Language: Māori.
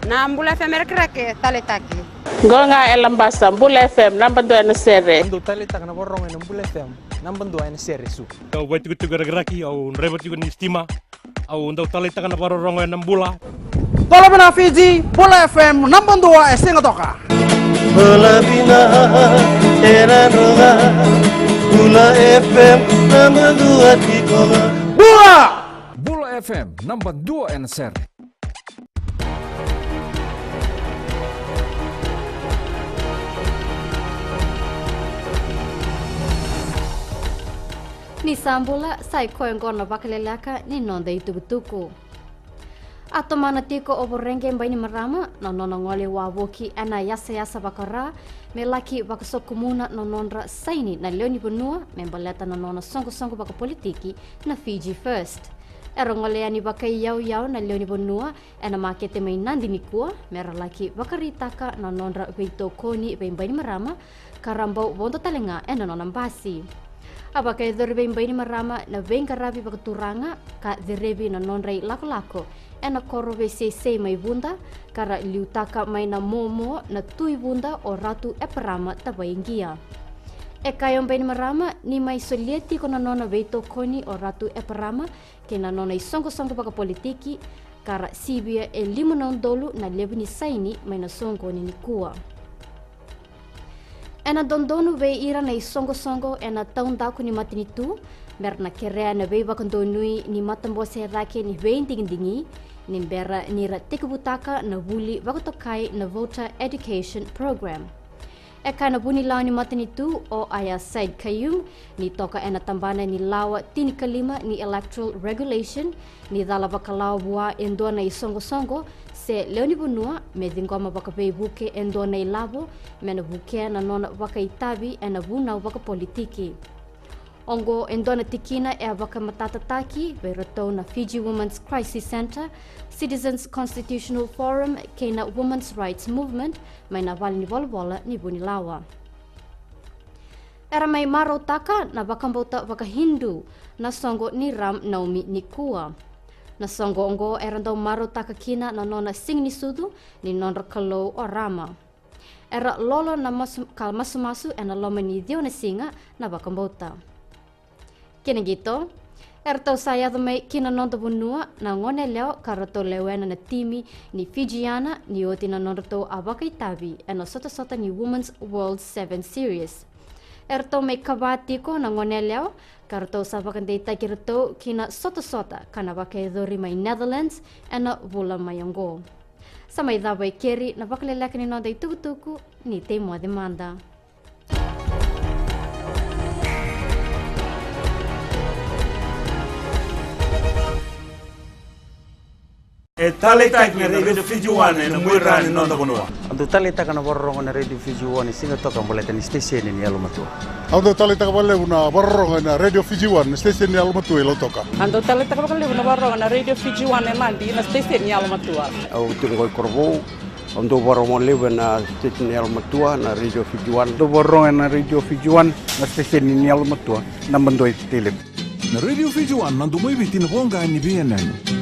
Na Bula FM krake tale taki. Gonga elambasa Bula FM namba 2 na sere. Ando tale tak na borong na Bula FM namba 2 na sere su. Tau buat tu geraki au rebot juga ni stima au ando tale tak na borong na Bula. Tolong bina Fiji Bula FM namba 2 singa toka. Bula bina era roga Bula FM namba 2 tikola. Bula FM namba 2 na sere. Ni sambula sai koengona Vakaleleka ni nonda itu betuku. Ato mana tiko oborenge mbaini marama nonono ngole wawoki ana yasa bakara melaki bakasokumuna nonondra saini na leoni benua membaleta nonono songo baka politiki na Fiji First. Erongole ani bakai yau na leoni benua ana makete mai nandi nikua meralaki bakaritaka nonondra veito koni mbaini marama karambau bondo talenga ena nonambasi. Abakai dorbe mbaini marama na venga rabi bakaturanga ka direbi na nonrei lako ena korobe se mai bunda kara liutaka mai na momo na tui bunda o ratu eparama tabaingia. E kayo mbaini marama ni mai solieti kona nona veito koni o ratu eparama ke na nona isongo baka politiki kara sibia e limonon dolu na lebini saini mai na songo ni nikua. Ena dondonu ve ira na songo ena taundaku ni matini tu merna kerea na ve bakandonui ni matambo serake ni ve dingi ni bera ni ra tikubutaka na wuli bakotokai na voter education program. Eka na buni lawa ni matini tu o aya Said Kayum ni toka ena tambana ni lawa tini kalima ni electoral regulation ni dala bakalawa bua endua na songo se leoni bunua me dingoma baka buke endo na ilabo mena buke na nona baka itabi ena buna baka politiki ongo endo na tikina e baka matatataki beroto na Fiji Women's Crisis Center Citizens Constitutional Forum kena Women's Rights Movement mai na vali ni bola ni bunilawa era mai maro taka na baka mbota baka Hindu na songo ni Ram Naomi Nikua. Na songo ongo erando maro taka kina na nona sing ni sudu ni nonra kalau o rama. Era lolo na masu ena loma ni dio na singa na bakambota. Kena gitu, erto saya mai kina nonta bunua na ngone leo karato lewena na timi ni Fijiana ni oti na nonra to abakai tabi ena sota ni Women's World 7 Series. Erto mai kabati ko na ngone leo karto sabakan data kirto kina sota kana bakai dori mai Netherlands ena vula mayongo. Samai dabai keri na Vakaleleka ni nonda ituku ni temo demanda. E tale tak na Radio Fiji One na muirani nonda bonua. Ando tale tak na borong na Radio Fiji One singa toka boleta ni station ni alumatu. Ando tale tak bale una borong na Radio Fiji One station ni alumatu elo toka. Ando tale tak bale una borong na Radio Fiji One mandi na station ni alumatu. Au tu ko korbo ando borong le na station ni alumatu na Radio Fiji One. Ando borong na Radio Fiji One na station ni alumatu na mandoi tele. Na Radio Fiji One nandu mai bitin honga ni BNN.